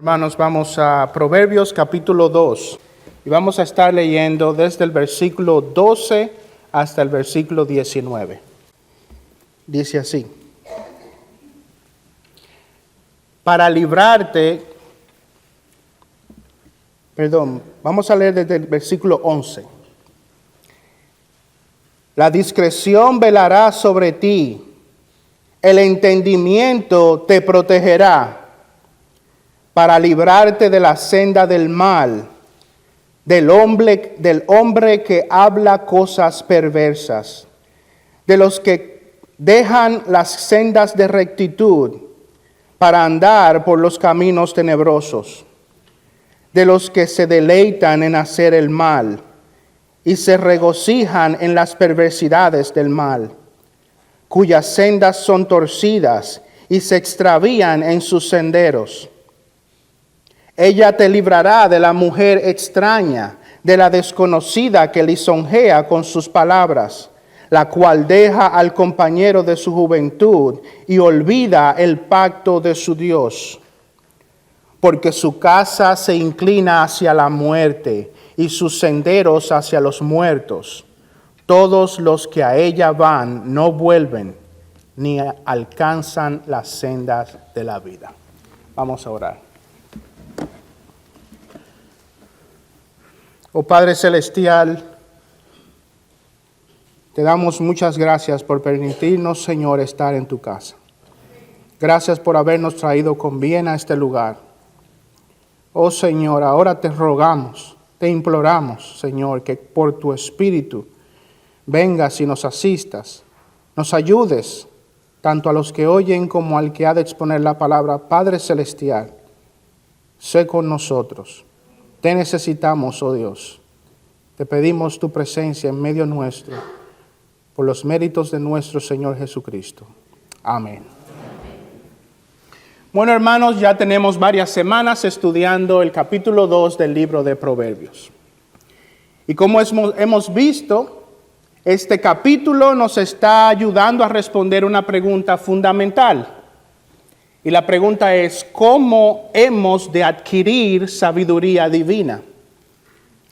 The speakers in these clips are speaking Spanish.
Hermanos, vamos a Proverbios capítulo 2 y vamos a estar leyendo desde el versículo 12 hasta el versículo 19. Dice así: vamos a leer desde el versículo 11. La discreción velará sobre ti, el entendimiento te protegerá, para librarte de la senda del mal, del hombre que habla cosas perversas, de los que dejan las sendas de rectitud para andar por los caminos tenebrosos, de los que se deleitan en hacer el mal y se regocijan en las perversidades del mal, cuyas sendas son torcidas y se extravían en sus senderos. Ella te librará de la mujer extraña, de la desconocida que lisonjea con sus palabras, la cual deja al compañero de su juventud y olvida el pacto de su Dios. Porque su casa se inclina hacia la muerte y sus senderos hacia los muertos. Todos los que a ella van no vuelven, ni alcanzan las sendas de la vida. Vamos a orar. Oh Padre Celestial, te damos muchas gracias por permitirnos, Señor, estar en tu casa. Gracias por habernos traído con bien a este lugar. Oh Señor, ahora te rogamos, te imploramos, Señor, que por tu Espíritu vengas y nos asistas, nos ayudes, tanto a los que oyen como al que ha de exponer la palabra. Padre Celestial, sé con nosotros. Te necesitamos, oh Dios. Te pedimos tu presencia en medio nuestro, por los méritos de nuestro Señor Jesucristo. Amén. Bueno, hermanos, ya tenemos varias semanas estudiando el capítulo 2 del libro de Proverbios. Y como hemos visto, este capítulo nos está ayudando a responder una pregunta fundamental. Y la pregunta es: ¿cómo hemos de adquirir sabiduría divina?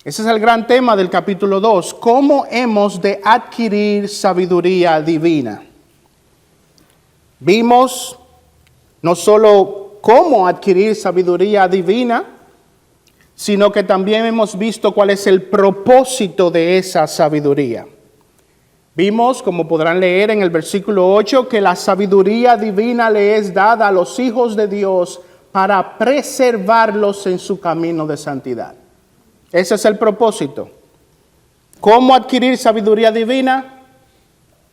Ese es el gran tema del capítulo 2. ¿Cómo hemos de adquirir sabiduría divina? Vimos no solo cómo adquirir sabiduría divina, sino que también hemos visto cuál es el propósito de esa sabiduría. Vimos, como podrán leer en el versículo 8, que la sabiduría divina le es dada a los hijos de Dios para preservarlos en su camino de santidad. Ese es el propósito. ¿Cómo adquirir sabiduría divina?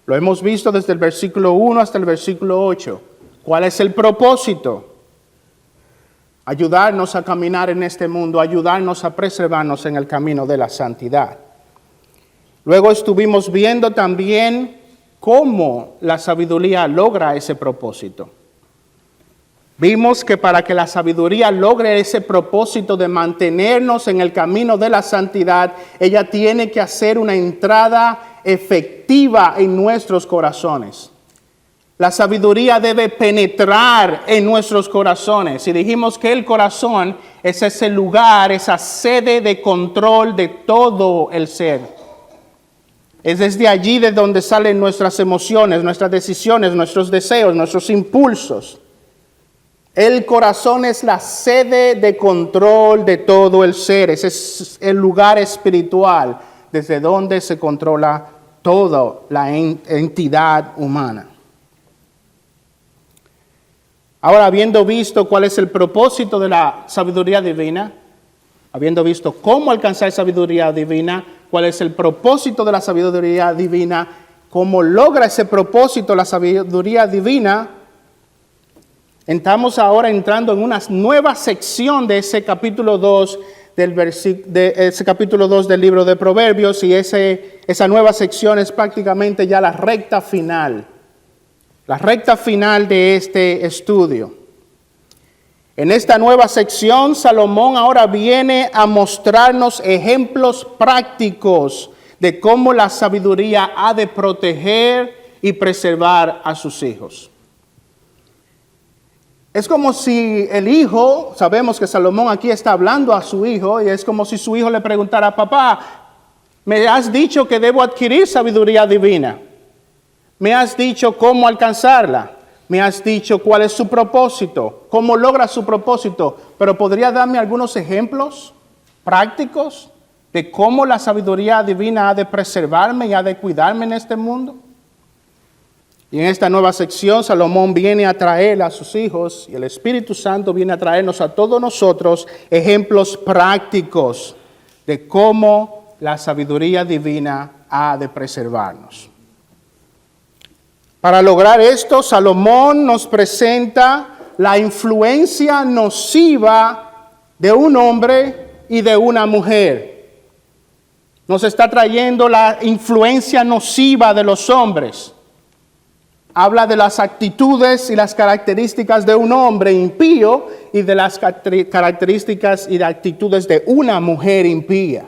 Lo hemos visto desde el versículo 1 hasta el versículo 8. ¿Cuál es el propósito? Ayudarnos a caminar en este mundo, ayudarnos a preservarnos en el camino de la santidad. Luego estuvimos viendo también cómo la sabiduría logra ese propósito. Vimos que para que la sabiduría logre ese propósito de mantenernos en el camino de la santidad, ella tiene que hacer una entrada efectiva en nuestros corazones. La sabiduría debe penetrar en nuestros corazones. Y dijimos que el corazón es ese lugar, esa sede de control de todo el ser. Es desde allí de donde salen nuestras emociones, nuestras decisiones, nuestros deseos, nuestros impulsos. El corazón es la sede de control de todo el ser. Ese es el lugar espiritual desde donde se controla toda la entidad humana. Ahora, habiendo visto cuál es el propósito de la sabiduría divina, habiendo visto cómo alcanzar sabiduría divina, cuál es el propósito de la sabiduría divina, cómo logra ese propósito la sabiduría divina, estamos ahora entrando en una nueva sección de ese capítulo 2 del libro de Proverbios, y esa nueva sección es prácticamente ya la recta final de este estudio. En esta nueva sección, Salomón ahora viene a mostrarnos ejemplos prácticos de cómo la sabiduría ha de proteger y preservar a sus hijos. Es como si el hijo, sabemos que Salomón aquí está hablando a su hijo, y es como si su hijo le preguntara: papá, me has dicho que debo adquirir sabiduría divina. Me has dicho cómo alcanzarla. Me has dicho cuál es su propósito, cómo logra su propósito. Pero ¿podría darme algunos ejemplos prácticos de cómo la sabiduría divina ha de preservarme y ha de cuidarme en este mundo? Y en esta nueva sección, Salomón viene a traer a sus hijos, y el Espíritu Santo viene a traernos a todos nosotros ejemplos prácticos de cómo la sabiduría divina ha de preservarnos. Para lograr esto, Salomón nos presenta la influencia nociva de un hombre y de una mujer. Nos está trayendo la influencia nociva de los hombres. Habla de las actitudes y las características de un hombre impío y de las características y de actitudes de una mujer impía.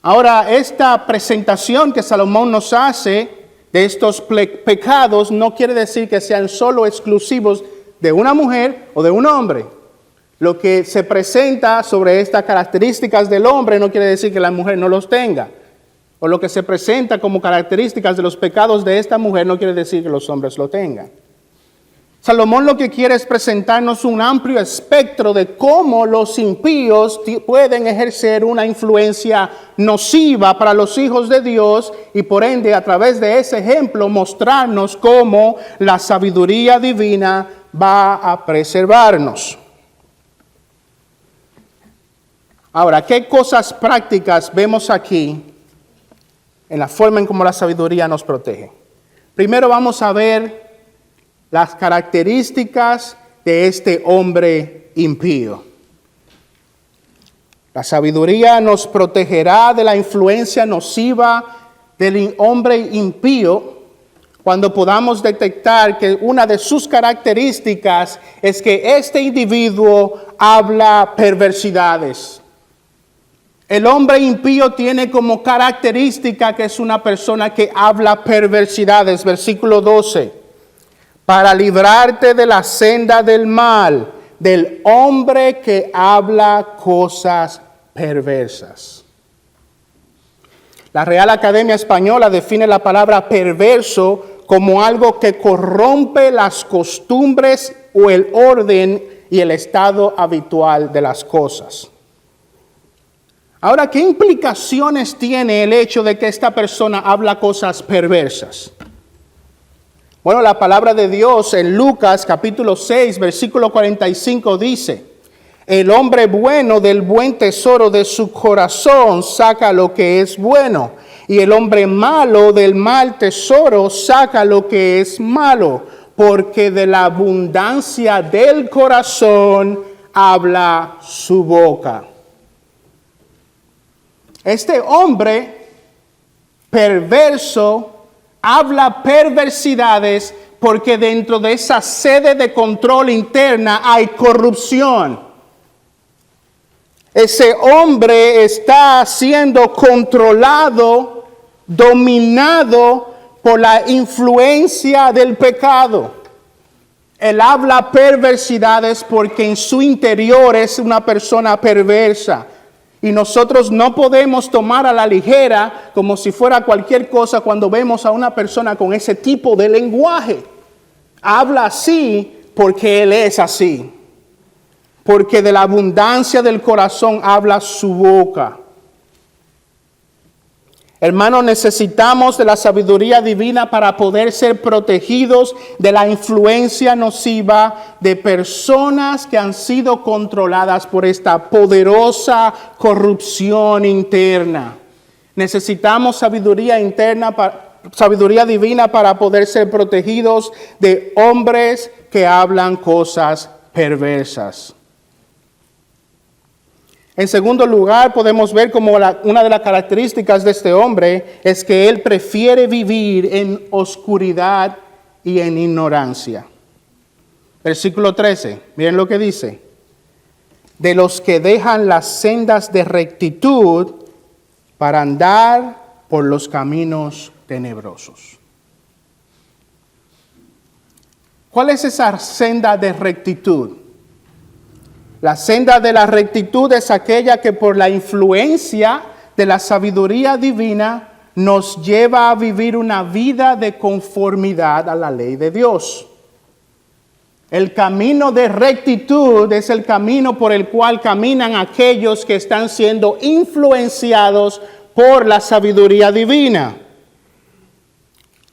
Ahora, esta presentación que Salomón nos hace de estos pecados no quiere decir que sean solo exclusivos de una mujer o de un hombre. Lo que se presenta sobre estas características del hombre no quiere decir que la mujer no los tenga. O lo que se presenta como características de los pecados de esta mujer no quiere decir que los hombres lo tengan. Salomón lo que quiere es presentarnos un amplio espectro de cómo los impíos pueden ejercer una influencia nociva para los hijos de Dios, y por ende a través de ese ejemplo mostrarnos cómo la sabiduría divina va a preservarnos. Ahora, ¿qué cosas prácticas vemos aquí en la forma en cómo la sabiduría nos protege? Primero vamos a ver las características de este hombre impío. La sabiduría nos protegerá de la influencia nociva del hombre impío cuando podamos detectar que una de sus características es que este individuo habla perversidades. El hombre impío tiene como característica que es una persona que habla perversidades. Versículo 12. Para librarte de la senda del mal, del hombre que habla cosas perversas. La Real Academia Española define la palabra perverso como algo que corrompe las costumbres o el orden y el estado habitual de las cosas. Ahora, ¿qué implicaciones tiene el hecho de que esta persona habla cosas perversas? Bueno, la palabra de Dios en Lucas capítulo 6, versículo 45 dice: el hombre bueno del buen tesoro de su corazón saca lo que es bueno, y el hombre malo del mal tesoro saca lo que es malo, porque de la abundancia del corazón habla su boca. Este hombre perverso habla perversidades porque dentro de esa sede de control interna hay corrupción. Ese hombre está siendo controlado, dominado por la influencia del pecado. Él habla perversidades porque en su interior es una persona perversa. Y nosotros no podemos tomar a la ligera como si fuera cualquier cosa cuando vemos a una persona con ese tipo de lenguaje. Habla así porque él es así. Porque de la abundancia del corazón habla su boca. Hermanos, necesitamos de la sabiduría divina para poder ser protegidos de la influencia nociva de personas que han sido controladas por esta poderosa corrupción interna. Necesitamos sabiduría divina para poder ser protegidos de hombres que hablan cosas perversas. En segundo lugar, podemos ver como una de las características de este hombre es que él prefiere vivir en oscuridad y en ignorancia. Versículo 13, miren lo que dice: de los que dejan las sendas de rectitud para andar por los caminos tenebrosos. ¿Cuál es esa senda de rectitud? La senda de la rectitud es aquella que por la influencia de la sabiduría divina nos lleva a vivir una vida de conformidad a la ley de Dios. El camino de rectitud es el camino por el cual caminan aquellos que están siendo influenciados por la sabiduría divina.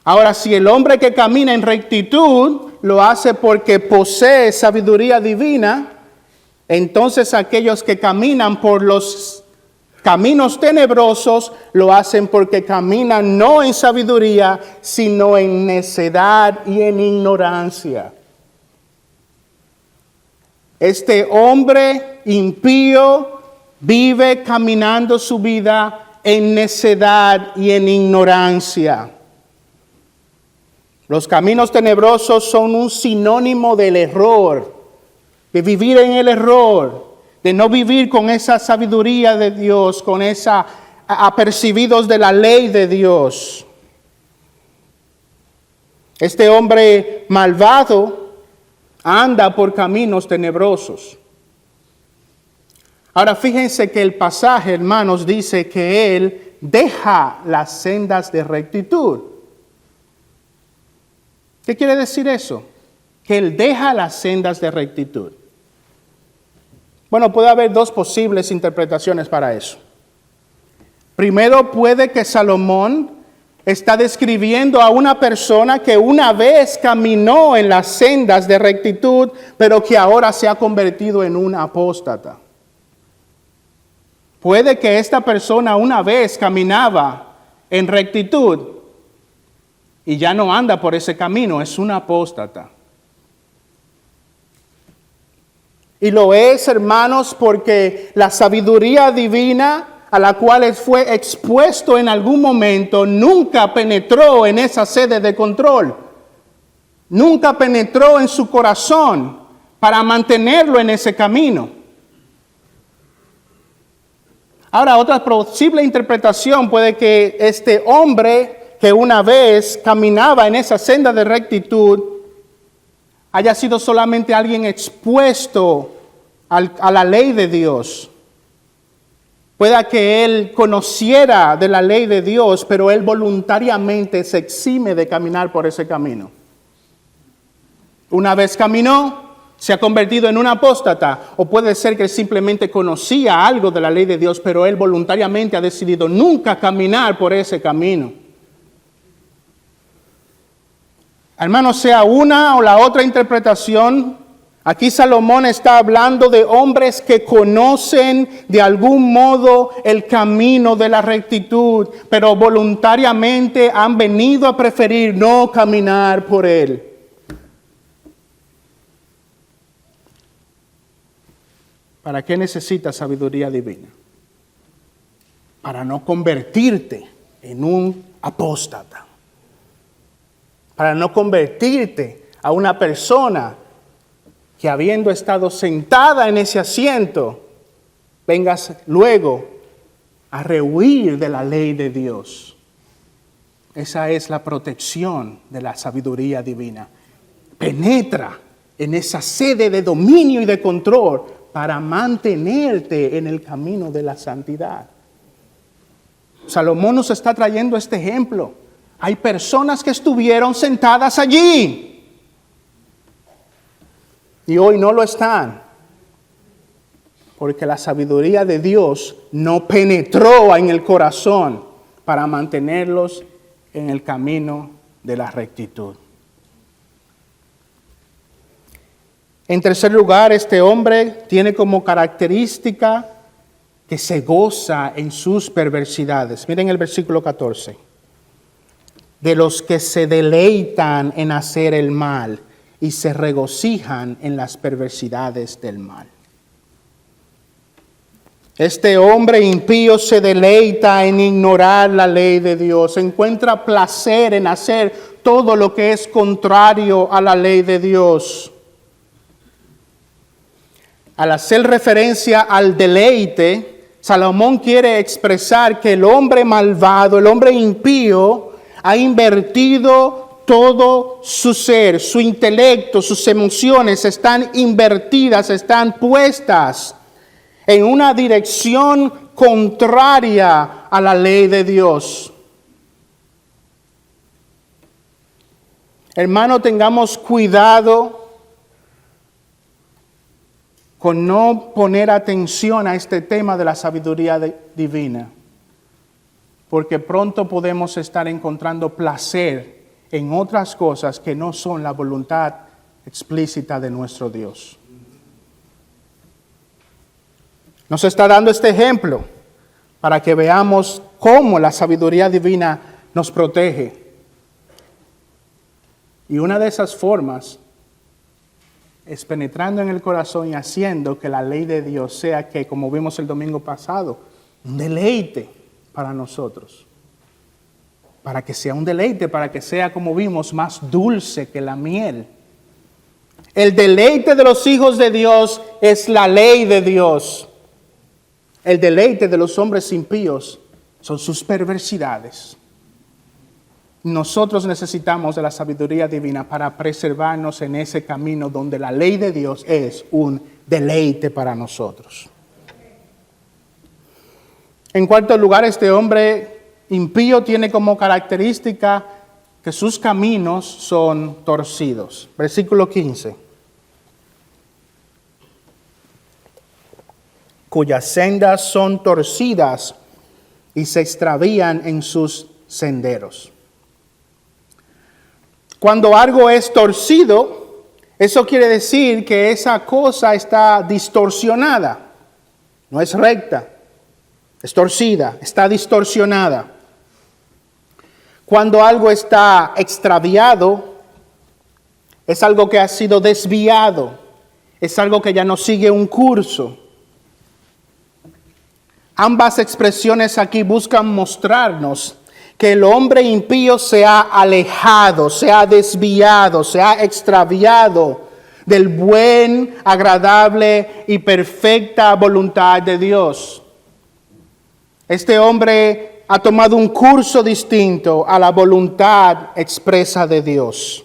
Ahora, si el hombre que camina en rectitud lo hace porque posee sabiduría divina, entonces aquellos que caminan por los caminos tenebrosos lo hacen porque caminan no en sabiduría, sino en necedad y en ignorancia. Este hombre impío vive caminando su vida en necedad y en ignorancia. Los caminos tenebrosos son un sinónimo del error, de vivir en el error, de no vivir con esa sabiduría de Dios, con esa apercibidos de la ley de Dios. Este hombre malvado anda por caminos tenebrosos. Ahora fíjense que el pasaje, hermanos, dice que él deja las sendas de rectitud. ¿Qué quiere decir eso? Que él deja las sendas de rectitud. Bueno, puede haber dos posibles interpretaciones para eso. Primero, puede que Salomón está describiendo a una persona que una vez caminó en las sendas de rectitud, pero que ahora se ha convertido en un apóstata. Puede que esta persona una vez caminaba en rectitud y ya no anda por ese camino, es un apóstata. Y lo es, hermanos, porque la sabiduría divina a la cual él fue expuesto en algún momento nunca penetró en esa sede de control. Nunca penetró en su corazón para mantenerlo en ese camino. Ahora, otra posible interpretación puede que este hombre que una vez caminaba en esa senda de rectitud haya sido solamente alguien expuesto a la ley de Dios. Pueda que él conociera de la ley de Dios, pero él voluntariamente se exime de caminar por ese camino. Una vez caminó, se ha convertido en un apóstata, o puede ser que él simplemente conocía algo de la ley de Dios, pero él voluntariamente ha decidido nunca caminar por ese camino. Hermanos, sea una o la otra interpretación, aquí Salomón está hablando de hombres que conocen de algún modo el camino de la rectitud, pero voluntariamente han venido a preferir no caminar por él. ¿Para qué necesitas sabiduría divina? Para no convertirte en un apóstata. Para no convertirte a una persona que habiendo estado sentada en ese asiento, vengas luego a rehuir de la ley de Dios. Esa es la protección de la sabiduría divina. Penetra en esa sede de dominio y de control para mantenerte en el camino de la santidad. Salomón nos está trayendo este ejemplo. Hay personas que estuvieron sentadas allí y hoy no lo están, porque la sabiduría de Dios no penetró en el corazón para mantenerlos en el camino de la rectitud. En tercer lugar, este hombre tiene como característica que se goza en sus perversidades. Miren el versículo 14. De los que se deleitan en hacer el mal y se regocijan en las perversidades del mal. Este hombre impío se deleita en ignorar la ley de Dios, encuentra placer en hacer todo lo que es contrario a la ley de Dios. Al hacer referencia al deleite, Salomón quiere expresar que el hombre malvado, el hombre impío, ha invertido todo su ser, su intelecto, sus emociones están invertidas, están puestas en una dirección contraria a la ley de Dios. Hermano, tengamos cuidado con no poner atención a este tema de la sabiduría divina, porque pronto podemos estar encontrando placer en otras cosas que no son la voluntad explícita de nuestro Dios. Nos está dando este ejemplo para que veamos cómo la sabiduría divina nos protege. Y una de esas formas es penetrando en el corazón y haciendo que la ley de Dios sea, que como vimos el domingo pasado, un deleite para nosotros. Para que sea un deleite, para que sea, como vimos, más dulce que la miel. El deleite de los hijos de Dios es la ley de Dios. El deleite de los hombres impíos son sus perversidades. Nosotros necesitamos de la sabiduría divina para preservarnos en ese camino donde la ley de Dios es un deleite para nosotros. En cuarto lugar, este hombre impío tiene como característica que sus caminos son torcidos. Versículo 15. Cuyas sendas son torcidas y se extravían en sus senderos. Cuando algo es torcido, eso quiere decir que esa cosa está distorsionada. No es recta, es torcida, está distorsionada. Cuando algo está extraviado, es algo que ha sido desviado, es algo que ya no sigue un curso. Ambas expresiones aquí buscan mostrarnos que el hombre impío se ha alejado, se ha desviado, se ha extraviado del buen, agradable y perfecta voluntad de Dios. Este hombre ha tomado un curso distinto a la voluntad expresa de Dios.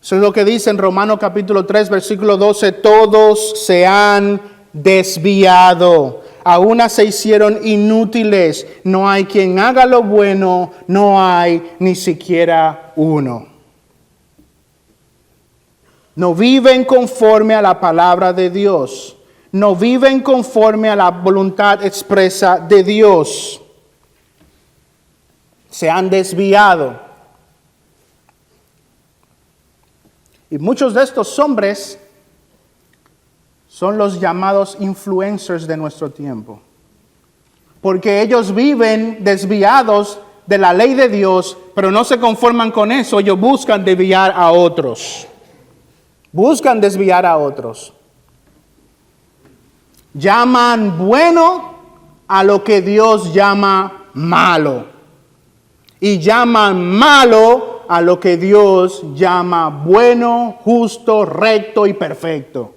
Eso es lo que dice en Romanos capítulo 3, versículo 12, todos se han desviado. A una se hicieron inútiles, no hay quien haga lo bueno, no hay ni siquiera uno. No viven conforme a la palabra de Dios, no viven conforme a la voluntad expresa de Dios. Se han desviado. Y muchos de estos hombres son los llamados influencers de nuestro tiempo. Porque ellos viven desviados de la ley de Dios, pero no se conforman con eso, ellos buscan desviar a otros. Buscan desviar a otros. Llaman bueno a lo que Dios llama malo. Y llaman malo a lo que Dios llama bueno, justo, recto y perfecto.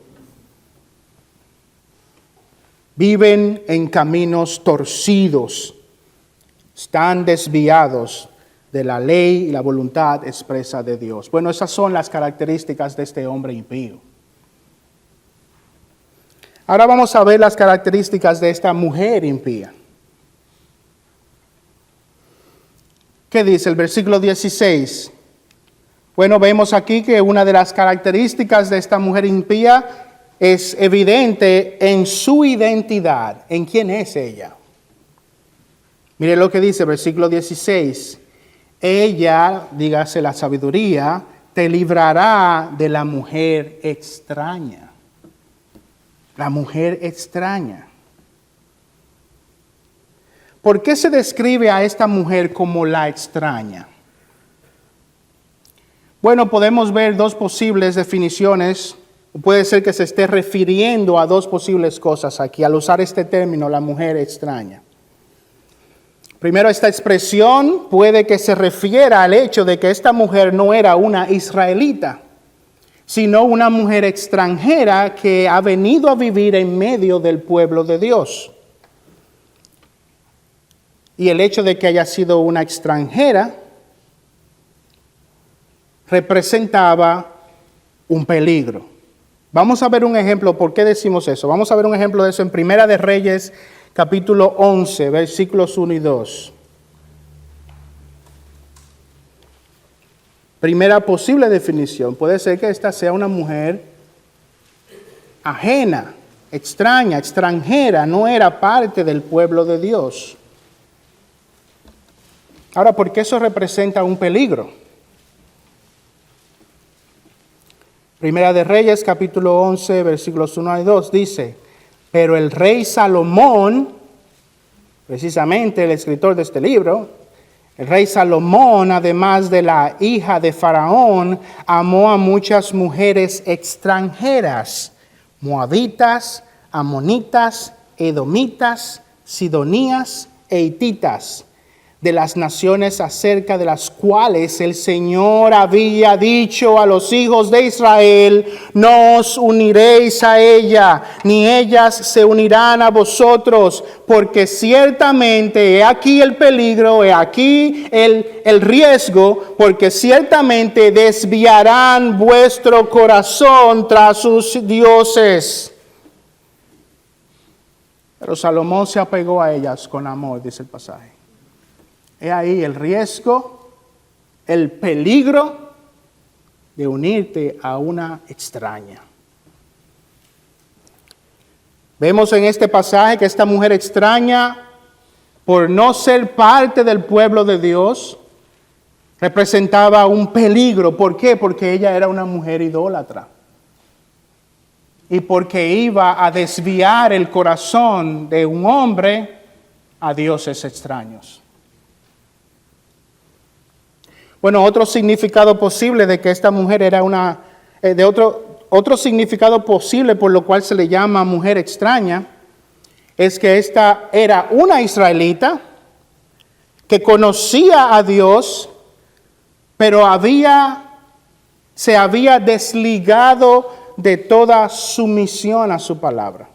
Viven en caminos torcidos, están desviados de la ley y la voluntad expresa de Dios. Bueno, esas son las características de este hombre impío. Ahora vamos a ver las características de esta mujer impía. ¿Qué dice el versículo 16? Bueno, vemos aquí que una de las características de esta mujer impía es evidente en su identidad, en quién es ella. Mire lo que dice, versículo 16. Ella, dígase la sabiduría, te librará de la mujer extraña. La mujer extraña. ¿Por qué se describe a esta mujer como la extraña? Bueno, podemos ver dos posibles definiciones. Puede ser que se esté refiriendo a dos posibles cosas aquí al usar este término, la mujer extraña. Primero, esta expresión puede que se refiera al hecho de que esta mujer no era una israelita, sino una mujer extranjera que ha venido a vivir en medio del pueblo de Dios. Y el hecho de que haya sido una extranjera representaba un peligro. Vamos a ver un ejemplo. ¿Por qué decimos eso? Vamos a ver un ejemplo de eso en Primera de Reyes, capítulo 11, versículos 1 y 2. Primera posible definición. Puede ser que esta sea una mujer ajena, extraña, extranjera, no era parte del pueblo de Dios. Ahora, ¿por qué eso representa un peligro? Primera de Reyes, capítulo 11, versículos 1 y 2, dice: pero el rey Salomón, precisamente el escritor de este libro, el rey Salomón, además de la hija de Faraón, amó a muchas mujeres extranjeras, moabitas, amonitas, edomitas, sidonías e hititas, de las naciones acerca de las cuales el Señor había dicho a los hijos de Israel: no os uniréis a ella, ni ellas se unirán a vosotros, porque ciertamente, he aquí el peligro, he aquí el riesgo, porque ciertamente desviarán vuestro corazón tras sus dioses. Pero Salomón se apegó a ellas con amor, dice el pasaje. He ahí el riesgo, el peligro de unirte a una extraña. Vemos en este pasaje que esta mujer extraña, por no ser parte del pueblo de Dios, representaba un peligro. ¿Por qué? Porque ella era una mujer idólatra. Y porque iba a desviar el corazón de un hombre a dioses extraños. Bueno, otro significado posible de que esta mujer era otro significado posible por lo cual se le llama mujer extraña, es que esta era una israelita que conocía a Dios, pero se había desligado de toda sumisión a su palabra.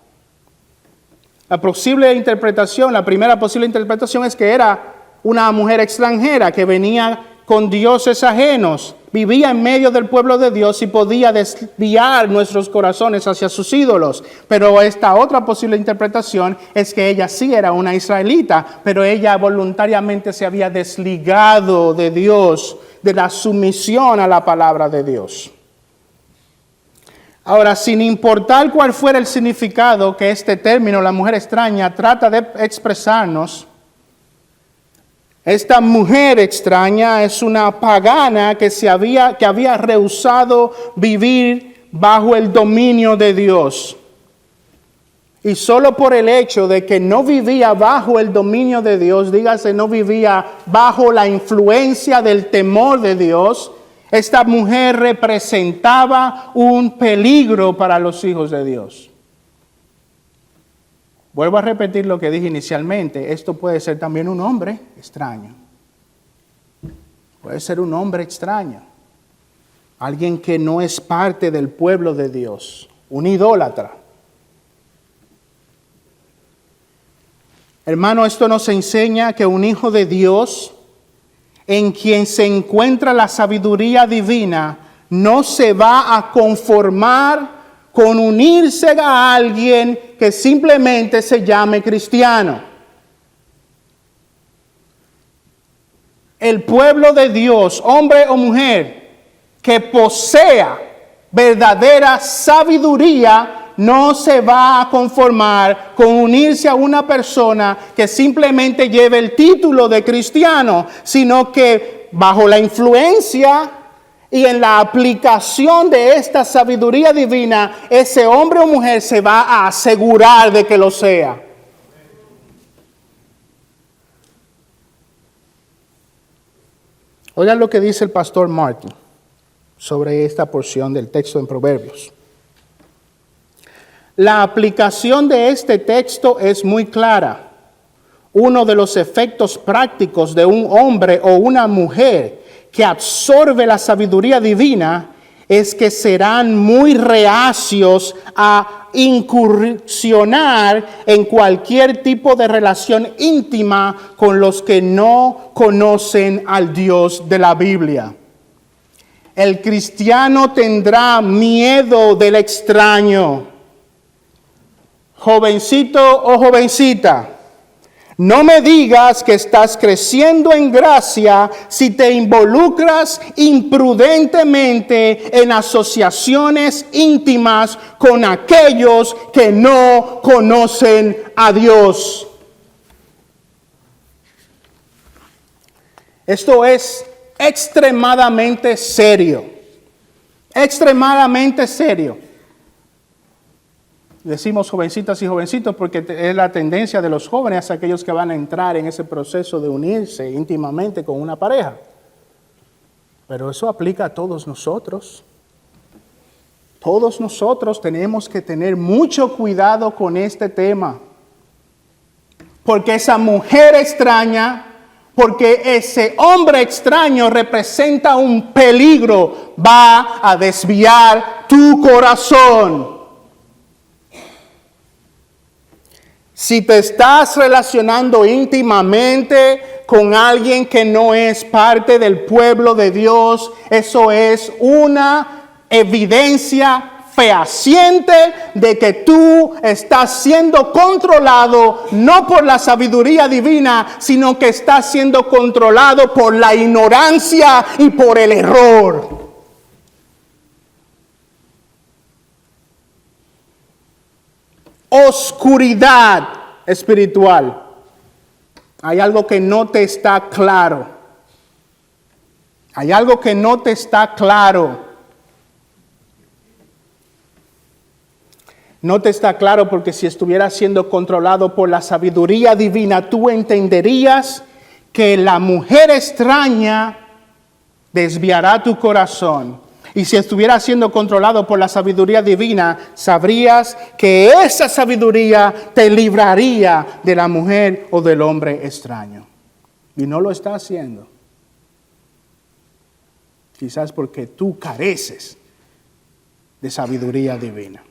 La primera posible interpretación es que era una mujer extranjera que venía con dioses ajenos, vivía en medio del pueblo de Dios y podía desviar nuestros corazones hacia sus ídolos. Pero esta otra posible interpretación es que ella sí era una israelita, pero ella voluntariamente se había desligado de Dios, de la sumisión a la palabra de Dios. Ahora, sin importar cuál fuera el significado que este término, la mujer extraña, trata de expresarnos, esta mujer extraña es una pagana que había rehusado vivir bajo el dominio de Dios. Y solo por el hecho de que no vivía bajo el dominio de Dios, dígase, no vivía bajo la influencia del temor de Dios, esta mujer representaba un peligro para los hijos de Dios. Vuelvo a repetir lo que dije inicialmente. Esto puede ser también un hombre extraño. Puede ser un hombre extraño. Alguien que no es parte del pueblo de Dios. Un idólatra. Hermano, esto nos enseña que un hijo de Dios, en quien se encuentra la sabiduría divina, no se va a conformar con unirse a alguien que simplemente se llame cristiano. El pueblo de Dios, hombre o mujer, que posea verdadera sabiduría, no se va a conformar con unirse a una persona que simplemente lleve el título de cristiano, sino que bajo la influencia y en la aplicación de esta sabiduría divina, ese hombre o mujer se va a asegurar de que lo sea. Oigan lo que dice el pastor Martin sobre esta porción del texto en Proverbios. La aplicación de este texto es muy clara. Uno de los efectos prácticos de un hombre o una mujer que absorbe la sabiduría divina es que serán muy reacios a incursionar en cualquier tipo de relación íntima con los que no conocen al Dios de la Biblia. El cristiano tendrá miedo del extraño. Jovencito o jovencita, no me digas que estás creciendo en gracia si te involucras imprudentemente en asociaciones íntimas con aquellos que no conocen a Dios. Esto es extremadamente serio. Extremadamente serio. Decimos jovencitas y jovencitos porque es la tendencia de los jóvenes, aquellos que van a entrar en ese proceso de unirse íntimamente con una pareja. Pero eso aplica a todos nosotros. Todos nosotros tenemos que tener mucho cuidado con este tema. Porque esa mujer extraña, porque ese hombre extraño representa un peligro, va a desviar tu corazón. Si te estás relacionando íntimamente con alguien que no es parte del pueblo de Dios, eso es una evidencia fehaciente de que tú estás siendo controlado no por la sabiduría divina, sino que estás siendo controlado por la ignorancia y por el error. Oscuridad espiritual. Hay algo que no te está claro. Hay algo que no te está claro. No te está claro porque si estuvieras siendo controlado por la sabiduría divina, tú entenderías que la mujer extraña desviará tu corazón. Y si estuviera siendo controlado por la sabiduría divina, sabrías que esa sabiduría te libraría de la mujer o del hombre extraño. Y no lo está haciendo. Quizás porque tú careces de sabiduría divina.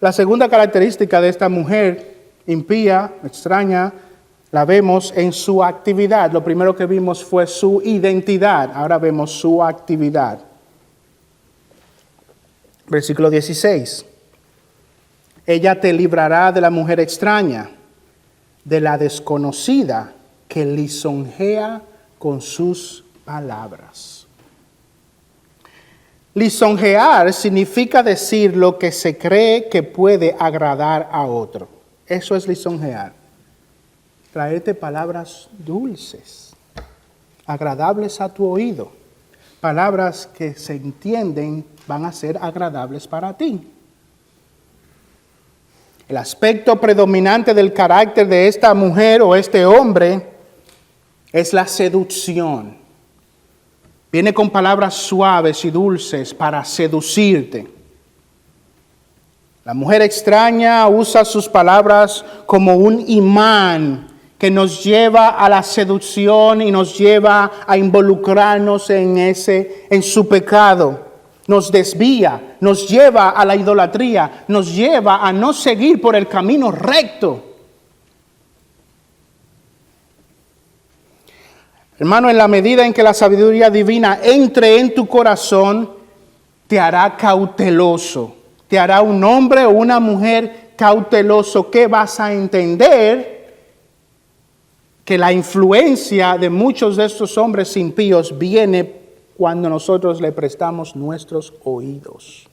La segunda característica de esta mujer impía, extraña, la vemos en su actividad. Lo primero que vimos fue su identidad. Ahora vemos su actividad. Versículo 16. Ella te librará de la mujer extraña, de la desconocida que lisonjea con sus palabras. Lisonjear significa decir lo que se cree que puede agradar a otro. Eso es lisonjear. Traerte palabras dulces, agradables a tu oído. Palabras que se entienden van a ser agradables para ti. El aspecto predominante del carácter de esta mujer o este hombre es la seducción. Viene con palabras suaves y dulces para seducirte. La mujer extraña usa sus palabras como un imán que nos lleva a la seducción y nos lleva a involucrarnos en su pecado. Nos desvía, nos lleva a la idolatría, nos lleva a no seguir por el camino recto. Hermano, en la medida en que la sabiduría divina entre en tu corazón, te hará cauteloso, te hará un hombre o una mujer cauteloso. ¿Qué vas a entender? Que la influencia de muchos de estos hombres impíos viene cuando nosotros le prestamos nuestros oídos.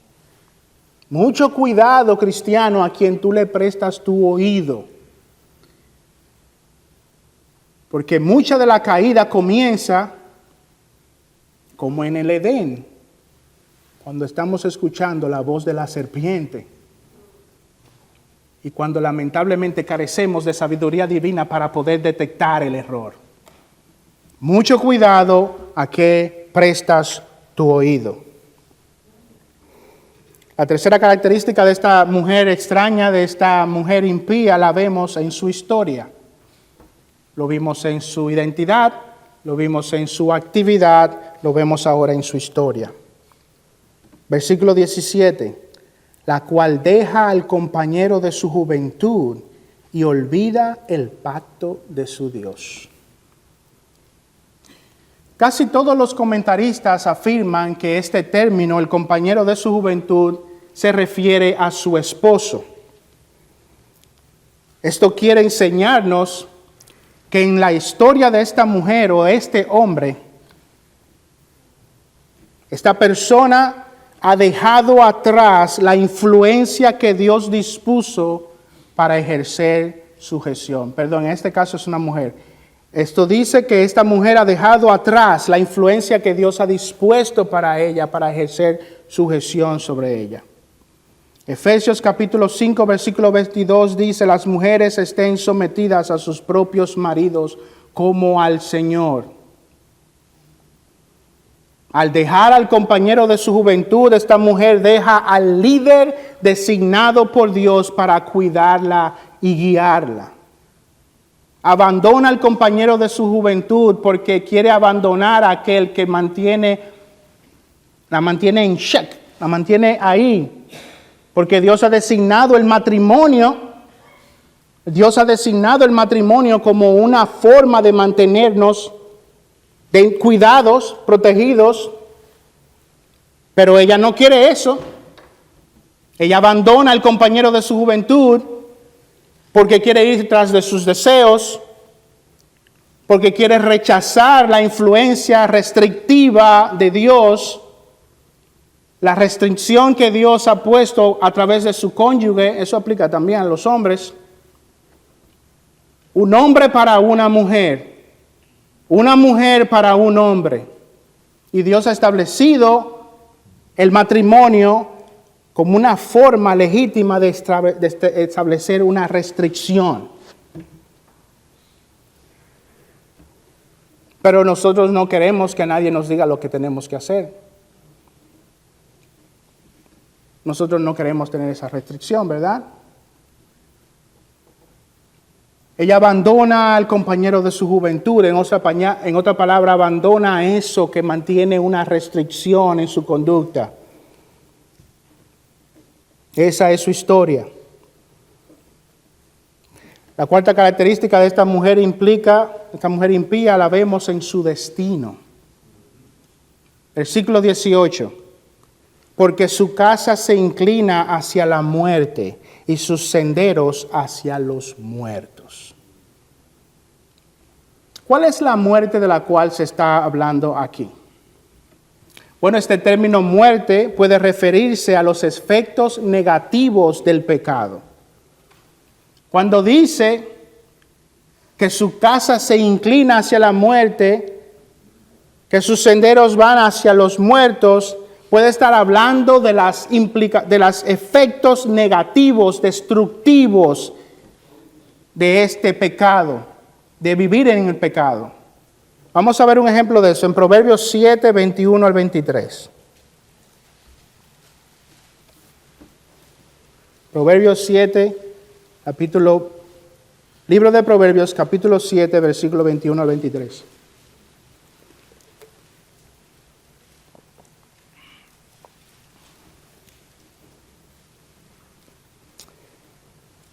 Mucho cuidado, cristiano, a quien tú le prestas tu oído. Porque mucha de la caída comienza como en el Edén, cuando estamos escuchando la voz de la serpiente. Y cuando lamentablemente carecemos de sabiduría divina para poder detectar el error. Mucho cuidado a qué prestas tu oído. La tercera característica de esta mujer extraña, de esta mujer impía, la vemos en su historia. Lo vimos en su identidad, lo vimos en su actividad, lo vemos ahora en su historia. Versículo 17. La cual deja al compañero de su juventud y olvida el pacto de su Dios. Casi todos los comentaristas afirman que este término, el compañero de su juventud, se refiere a su esposo. Esto quiere enseñarnos que en la historia de esta mujer o este hombre, esta persona ha dejado atrás la influencia que Dios dispuso para ejercer sujeción. Perdón, en este caso es una mujer. Esto dice que esta mujer ha dejado atrás la influencia que Dios ha dispuesto para ella, para ejercer sujeción sobre ella. Efesios capítulo 5, versículo 22 dice, las mujeres estén sometidas a sus propios maridos como al Señor. Al dejar al compañero de su juventud, esta mujer deja al líder designado por Dios para cuidarla y guiarla. Abandona al compañero de su juventud porque quiere abandonar a aquel que la mantiene en check, la mantiene ahí. Porque Dios ha designado el matrimonio. Dios ha designado el matrimonio como una forma de mantenernos cuidados, protegidos. Pero ella no quiere eso. Ella abandona al compañero de su juventud porque quiere ir tras de sus deseos, porque quiere rechazar la influencia restrictiva de Dios, la restricción que Dios ha puesto a través de su cónyuge. Eso aplica también a los hombres. Un hombre para una mujer para un hombre. Y Dios ha establecido el matrimonio como una forma legítima de establecer una restricción. Pero nosotros no queremos que nadie nos diga lo que tenemos que hacer. Nosotros no queremos tener esa restricción, ¿verdad? Ella abandona al compañero de su juventud, en otra palabra, abandona eso que mantiene una restricción en su conducta. Esa es su historia. La cuarta característica de esta mujer impía, la vemos en su destino. Versículo 18. Porque su casa se inclina hacia la muerte y sus senderos hacia los muertos. ¿Cuál es la muerte de la cual se está hablando aquí? Bueno, este término muerte puede referirse a los efectos negativos del pecado. Cuando dice que su casa se inclina hacia la muerte, que sus senderos van hacia los muertos, puede estar hablando de los efectos negativos, destructivos de este pecado, de vivir en el pecado. Vamos a ver un ejemplo de eso en Proverbios 7, 21 al 23. Proverbios 7, libro de Proverbios, capítulo 7, versículo 21 al 23.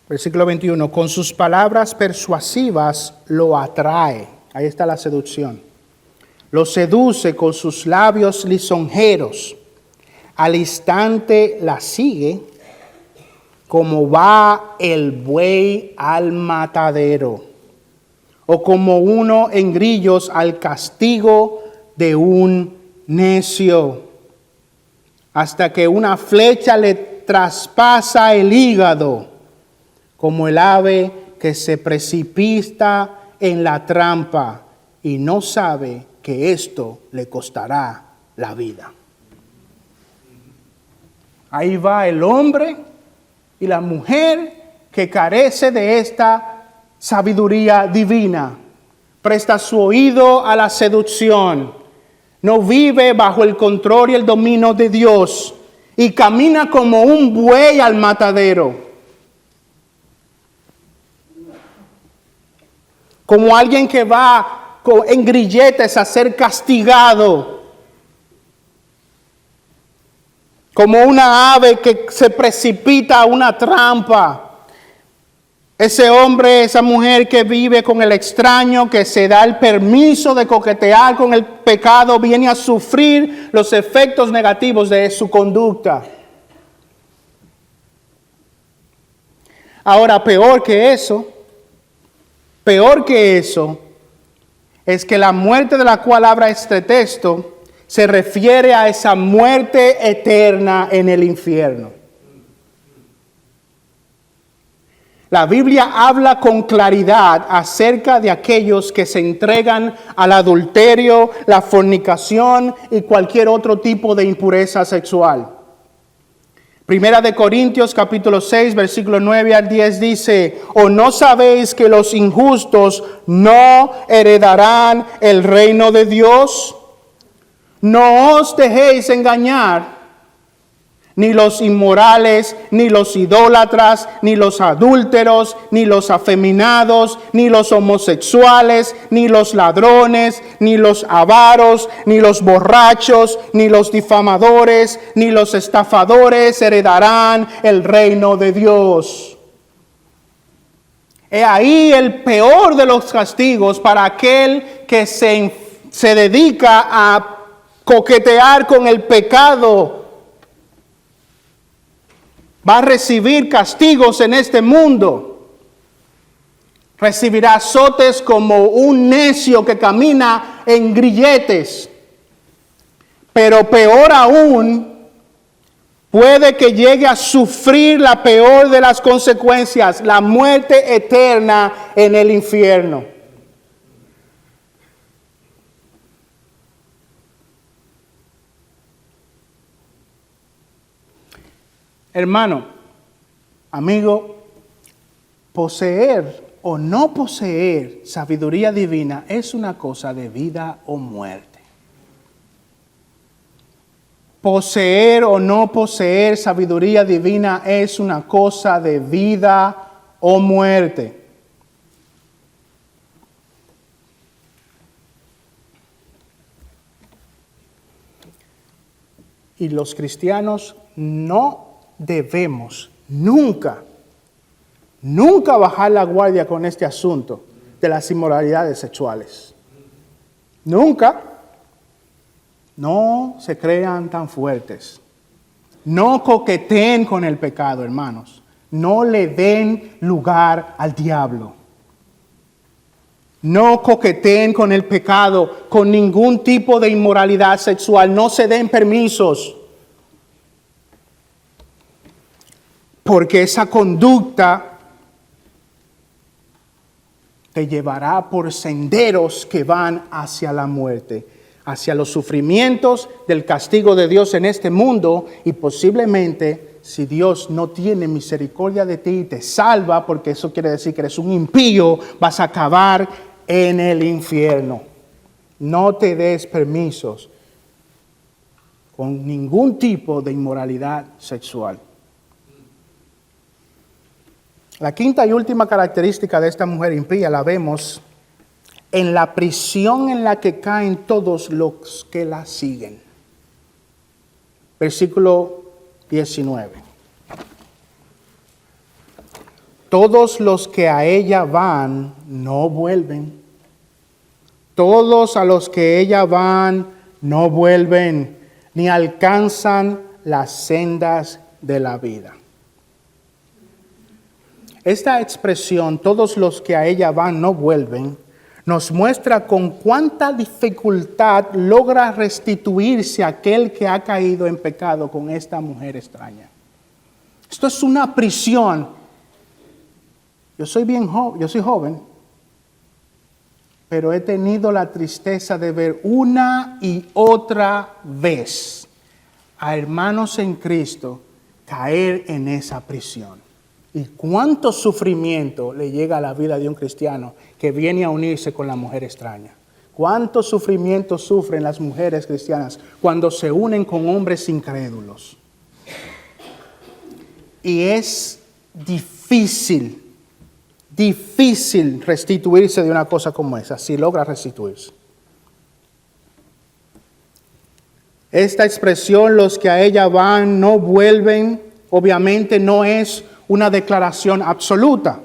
Versículo 21, con sus palabras persuasivas lo atrae. Ahí está la seducción. Lo seduce con sus labios lisonjeros. Al instante la sigue como va el buey al matadero, o como uno en grillos al castigo de un necio, hasta que una flecha le traspasa el hígado, como el ave que se precipita en la trampa y no sabe que esto le costará la vida. Ahí va el hombre y la mujer que carece de esta sabiduría divina. Presta su oído a la seducción. No vive bajo el control y el dominio de Dios y camina como un buey al matadero. Como alguien que va en grilletes a ser castigado. Como una ave que se precipita a una trampa. Ese hombre, esa mujer que vive con el extraño, que se da el permiso de coquetear con el pecado, viene a sufrir los efectos negativos de su conducta. Ahora, peor que eso, es que la muerte de la cual habla este texto se refiere a esa muerte eterna en el infierno. La Biblia habla con claridad acerca de aquellos que se entregan al adulterio, la fornicación y cualquier otro tipo de impureza sexual. Primera de Corintios capítulo 6, versículo 9 al 10 dice: ¿O no sabéis que los injustos no heredarán el reino de Dios? No os dejéis engañar. Ni los inmorales, ni los idólatras, ni los adúlteros, ni los afeminados, ni los homosexuales, ni los ladrones, ni los avaros, ni los borrachos, ni los difamadores, ni los estafadores heredarán el reino de Dios. He ahí el peor de los castigos para aquel que se dedica a coquetear con el pecado. Va a recibir castigos en este mundo. Recibirá azotes como un necio que camina en grilletes. Pero peor aún, puede que llegue a sufrir la peor de las consecuencias, la muerte eterna en el infierno. Hermano, amigo, poseer o no poseer sabiduría divina es una cosa de vida o muerte. Poseer o no poseer sabiduría divina es una cosa de vida o muerte. Y los cristianos no debemos nunca bajar la guardia con este asunto de las inmoralidades sexuales. Nunca. No se crean tan fuertes. No coqueteen con el pecado, hermanos. No le den lugar al diablo. No coqueteen con el pecado, con ningún tipo de inmoralidad sexual. No se den permisos. Porque esa conducta te llevará por senderos que van hacia la muerte, hacia los sufrimientos del castigo de Dios en este mundo, y posiblemente, si Dios no tiene misericordia de ti y te salva, porque eso quiere decir que eres un impío, vas a acabar en el infierno. No te des permisos con ningún tipo de inmoralidad sexual. La quinta y última característica de esta mujer impía la vemos en la prisión en la que caen todos los que la siguen. Versículo 19. Todos los que a ella van no vuelven. Todos a los que ella van no vuelven, ni alcanzan las sendas de la vida. Esta expresión, todos los que a ella van no vuelven, nos muestra con cuánta dificultad logra restituirse aquel que ha caído en pecado con esta mujer extraña. Esto es una prisión. Yo soy joven, pero he tenido la tristeza de ver una y otra vez a hermanos en Cristo caer en esa prisión. Y cuánto sufrimiento le llega a la vida de un cristiano que viene a unirse con la mujer extraña. Cuánto sufrimiento sufren las mujeres cristianas cuando se unen con hombres incrédulos. Y es difícil restituirse de una cosa como esa, si logra restituirse. Esta expresión, los que a ella van no vuelven, obviamente no es una declaración absoluta.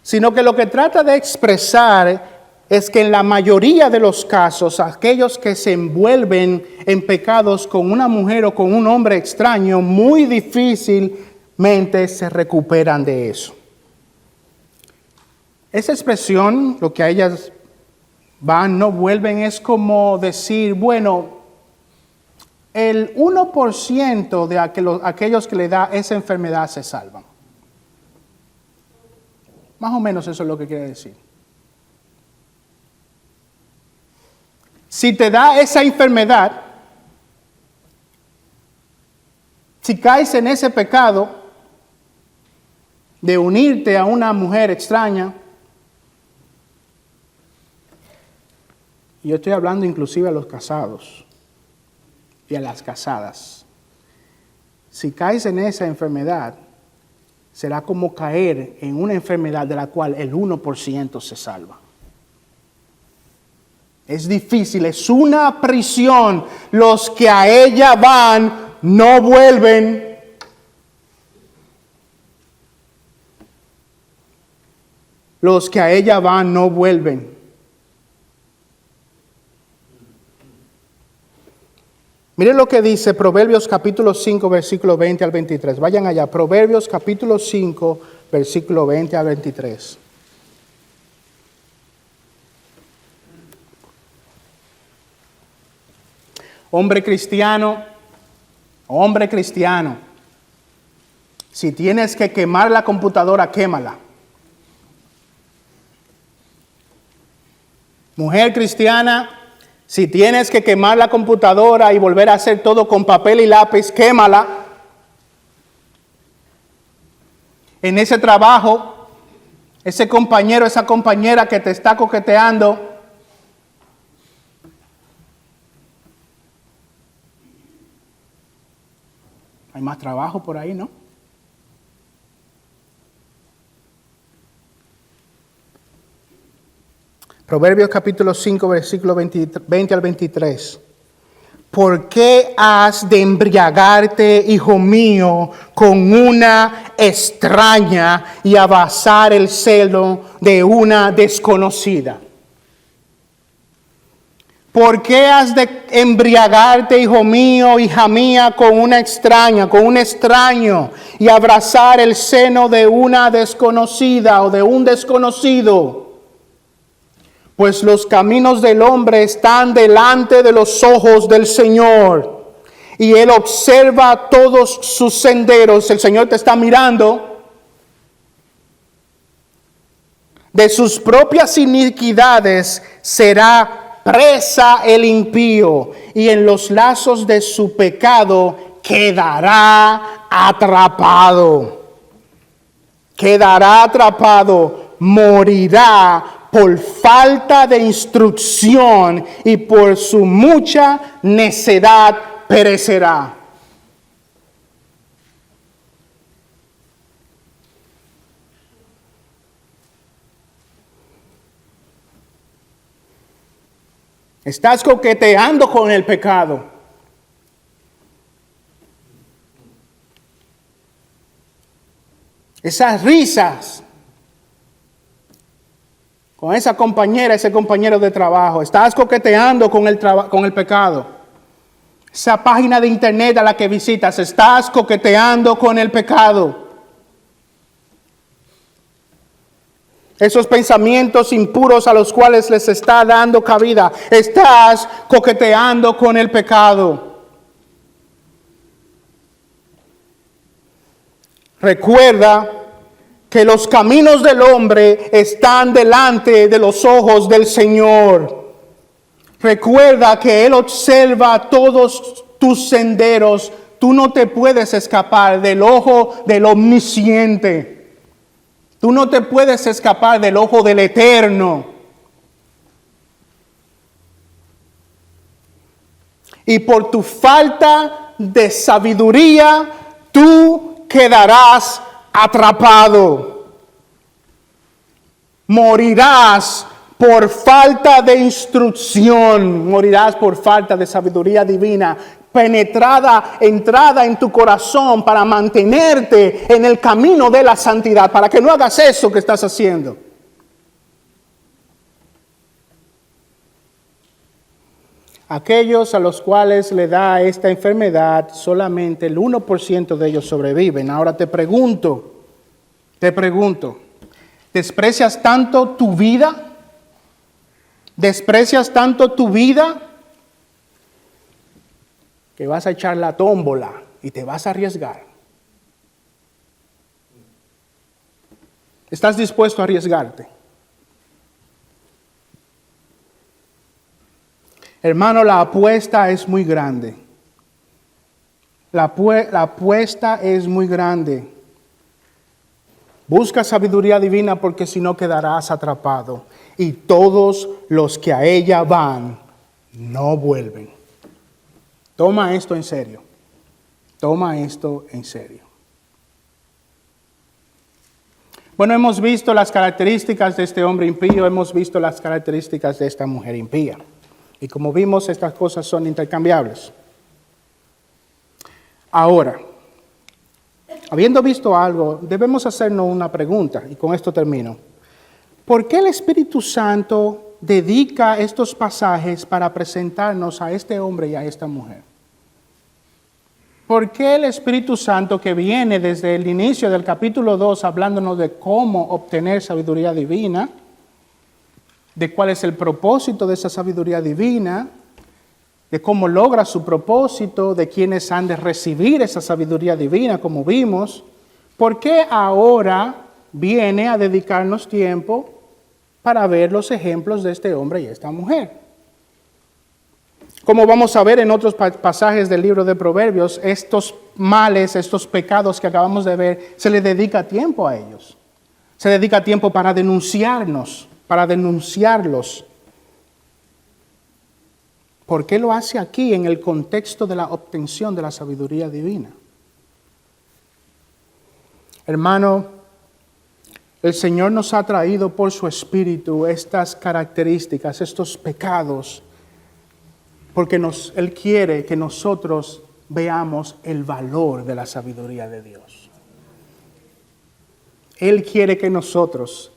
sino que lo que trata de expresar es que en la mayoría de los casos, aquellos que se envuelven en pecados con una mujer o con un hombre extraño, muy difícilmente se recuperan de eso. Esa expresión, lo que a ellas van, no vuelven, es como decir, bueno, el 1% de aquellos que le da esa enfermedad se salvan. Más o menos eso es lo que quiere decir. Si te da esa enfermedad, si caes en ese pecado de unirte a una mujer extraña, y yo estoy hablando inclusive a los casados y a las casadas, si caes en esa enfermedad, será como caer en una enfermedad de la cual el 1% se salva. Es difícil, es una prisión. Los que a ella van no vuelven. Los que a ella van no vuelven. Miren lo que dice Proverbios capítulo 5, versículo 20 al 23. Vayan allá, Proverbios capítulo 5, versículo 20 al 23. Hombre cristiano, si tienes que quemar la computadora, quémala. Mujer cristiana, si tienes que quemar la computadora y volver a hacer todo con papel y lápiz, quémala. En ese trabajo, ese compañero, esa compañera que te está coqueteando, hay más trabajo por ahí, ¿no? Proverbios capítulo 5, versículo 20 al 23. ¿Por qué has de embriagarte, hijo mío, con una extraña y abrazar el celo de una desconocida? ¿Por qué has de embriagarte, hijo mío, hija mía, con una extraña, con un extraño, y abrazar el seno de una desconocida o de un desconocido? Pues los caminos del hombre están delante de los ojos del Señor, y Él observa todos sus senderos. El Señor te está mirando. De sus propias iniquidades será presa el impío, y en los lazos de su pecado quedará atrapado. Quedará atrapado, morirá por falta de instrucción, y por su mucha necedad perecerá. Estás coqueteando con el pecado. Esas risas con esa compañera, ese compañero de trabajo. Estás coqueteando con el pecado. Esa página de internet a la que visitas, estás coqueteando con el pecado. Esos pensamientos impuros a los cuales les está dando cabida, estás coqueteando con el pecado. Recuerda que los caminos del hombre están delante de los ojos del Señor. Recuerda que Él observa todos tus senderos. Tú no te puedes escapar del ojo del omnisciente. Tú no te puedes escapar del ojo del Eterno. Y por tu falta de sabiduría, tú quedarás atrapado. Morirás por falta de instrucción. Morirás por falta de sabiduría divina. entrada en tu corazón para mantenerte en el camino de la santidad, para que no hagas eso que estás haciendo. Aquellos a los cuales le da esta enfermedad, solamente el 1% de ellos sobreviven. Ahora te pregunto, ¿desprecias tanto tu vida? ¿Desprecias tanto tu vida que vas a echar la tómbola y te vas a arriesgar? ¿Estás dispuesto a arriesgarte? Hermano, la apuesta es muy grande. La apuesta es muy grande. Busca sabiduría divina porque si no quedarás atrapado. Y todos los que a ella van no vuelven. Toma esto en serio. Toma esto en serio. Bueno, hemos visto las características de este hombre impío, hemos visto las características de esta mujer impía. Y como vimos, estas cosas son intercambiables. Ahora, habiendo visto algo, debemos hacernos una pregunta, y con esto termino. ¿Por qué el Espíritu Santo dedica estos pasajes para presentarnos a este hombre y a esta mujer? ¿Por qué el Espíritu Santo, que viene desde el inicio del capítulo 2 hablándonos de cómo obtener sabiduría divina, de cuál es el propósito de esa sabiduría divina, de cómo logra su propósito, de quiénes han de recibir esa sabiduría divina, como vimos, ¿por qué ahora viene a dedicarnos tiempo para ver los ejemplos de este hombre y esta mujer? Como vamos a ver en otros pasajes del libro de Proverbios, estos males, estos pecados que acabamos de ver, se le dedica tiempo a ellos. Se dedica tiempo para denunciarlos. ¿Por qué lo hace aquí en el contexto de la obtención de la sabiduría divina? Hermano, el Señor nos ha traído por su Espíritu estas características, estos pecados, porque Él quiere que nosotros veamos el valor de la sabiduría de Dios. Él quiere que nosotros,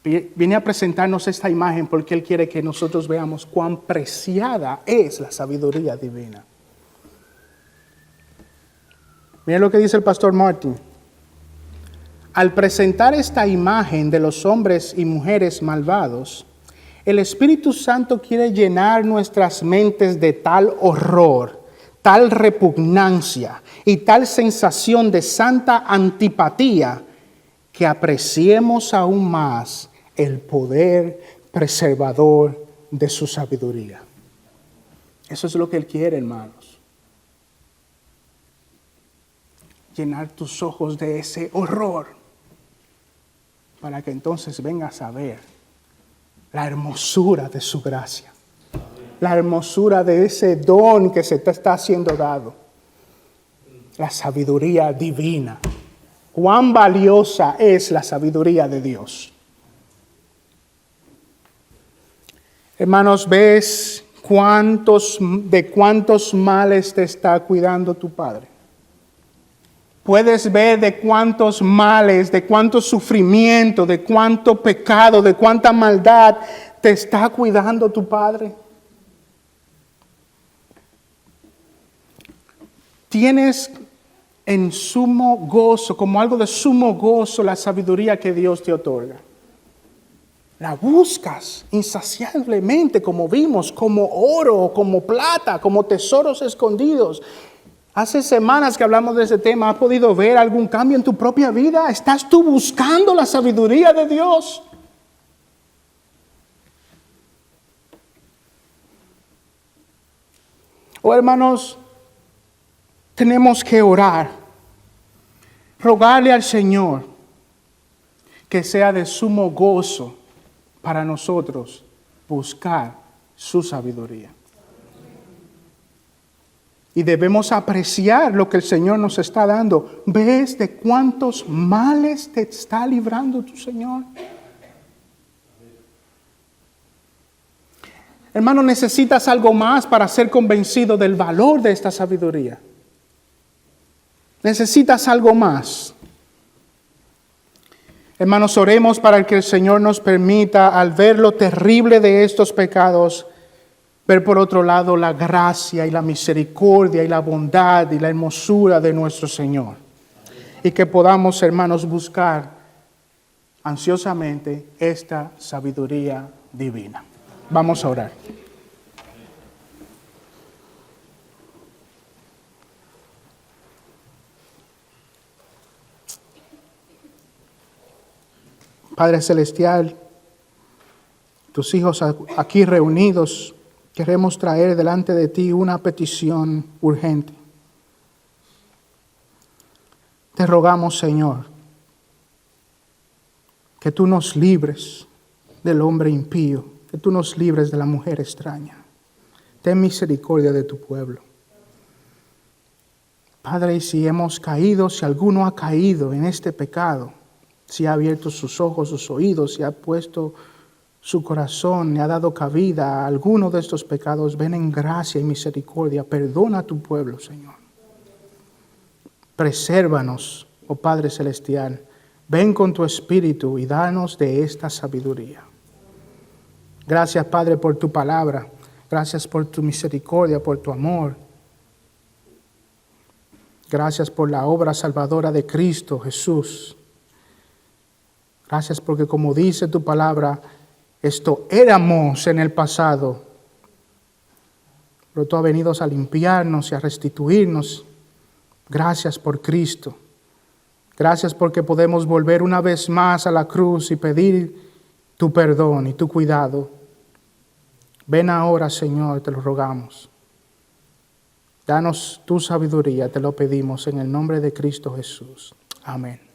viene a presentarnos esta imagen porque Él quiere que nosotros veamos cuán preciada es la sabiduría divina. Miren lo que dice el pastor Martin. Al presentar esta imagen de los hombres y mujeres malvados, el Espíritu Santo quiere llenar nuestras mentes de tal horror, tal repugnancia y tal sensación de santa antipatía que apreciemos aún más el poder preservador de su sabiduría. Eso es lo que Él quiere, hermanos. Llenar tus ojos de ese horror para que entonces vengas a ver la hermosura de su gracia, la hermosura de ese don que se te está haciendo dado, la sabiduría divina. Cuán valiosa es la sabiduría de Dios. Hermanos, ¿ves de cuántos males te está cuidando tu Padre? Puedes ver de cuántos males, de cuánto sufrimiento, de cuánto pecado, de cuánta maldad te está cuidando tu Padre. Tienes en sumo gozo, como algo de sumo gozo, la sabiduría que Dios te otorga. La buscas insaciablemente, como vimos, como oro, como plata, como tesoros escondidos. Hace semanas que hablamos de ese tema. ¿Has podido ver algún cambio en tu propia vida? ¿Estás tú buscando la sabiduría de Dios? Hermanos, tenemos que orar, rogarle al Señor que sea de sumo gozo para nosotros buscar su sabiduría. Y debemos apreciar lo que el Señor nos está dando. ¿Ves de cuántos males te está librando tu Señor? Hermano, necesitas algo más para ser convencido del valor de esta sabiduría. Necesitas algo más. Hermanos, oremos para que el Señor nos permita, al ver lo terrible de estos pecados, ver por otro lado la gracia y la misericordia y la bondad y la hermosura de nuestro Señor. Y que podamos, hermanos, buscar ansiosamente esta sabiduría divina. Vamos a orar. Padre Celestial, tus hijos aquí reunidos, queremos traer delante de ti una petición urgente. Te rogamos, Señor, que tú nos libres del hombre impío, que tú nos libres de la mujer extraña. Ten misericordia de tu pueblo. Padre, si hemos caído, si alguno ha caído en este pecado, si ha abierto sus ojos, sus oídos, si ha puesto su corazón, le ha dado cabida a alguno de estos pecados, ven en gracia y misericordia, perdona a tu pueblo, Señor. Presérvanos, oh Padre Celestial, ven con tu Espíritu y danos de esta sabiduría. Gracias, Padre, por tu palabra, gracias por tu misericordia, por tu amor. Gracias por la obra salvadora de Cristo Jesús. Gracias porque, como dice tu palabra, esto éramos en el pasado, pero tú has venido a limpiarnos y a restituirnos. Gracias por Cristo. Gracias porque podemos volver una vez más a la cruz y pedir tu perdón y tu cuidado. Ven ahora, Señor, te lo rogamos. Danos tu sabiduría, te lo pedimos en el nombre de Cristo Jesús. Amén.